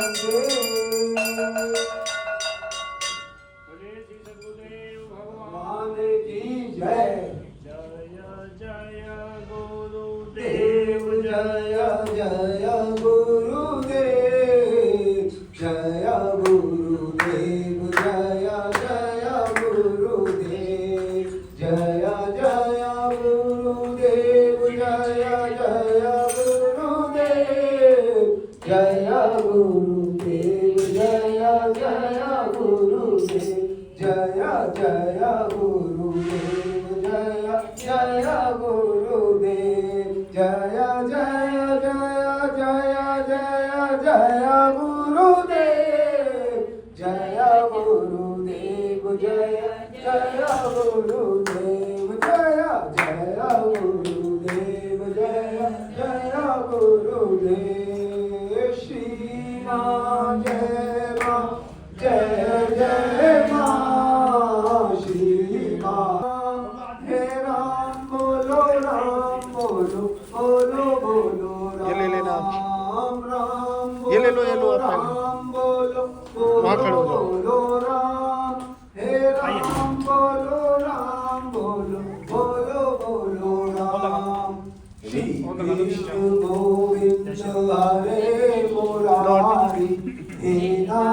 बोले श्री सद्गुरुदेव भगवान की जय। जय जय गुरुदेव देव जय जय गुरुदेव, जय गुरुदेव, जय जय गुरुदेव, जय जय गुरुदेव, जय जय गुरुदेव, जय गुरुदेव, जय जय गुरुदेव, जय जय गुरुदेव, जय जय गुरुदेव, जय जय जय जय जय जय गुरुदेव, जय गुरुदेव, जय जय गुरुदेव, जय जय गुरुदेव, जय जय गुरुदेव। श्री मां जय मां, जय जय मां, श्री मां। हे राम बोलो, राम बोलो, बोलो बोलो ये ले लेना। राम, राम बोलो, ये ले लो, ये लो आप पहले। राम बोलो, वहाँ खड़े हो बोलो जाओ। बोलो राम। हे राम बोलो, राम बोलो, बोलो बोलो राम। श्री कृष्ण गोविंद हरे मुरारी, हे नाम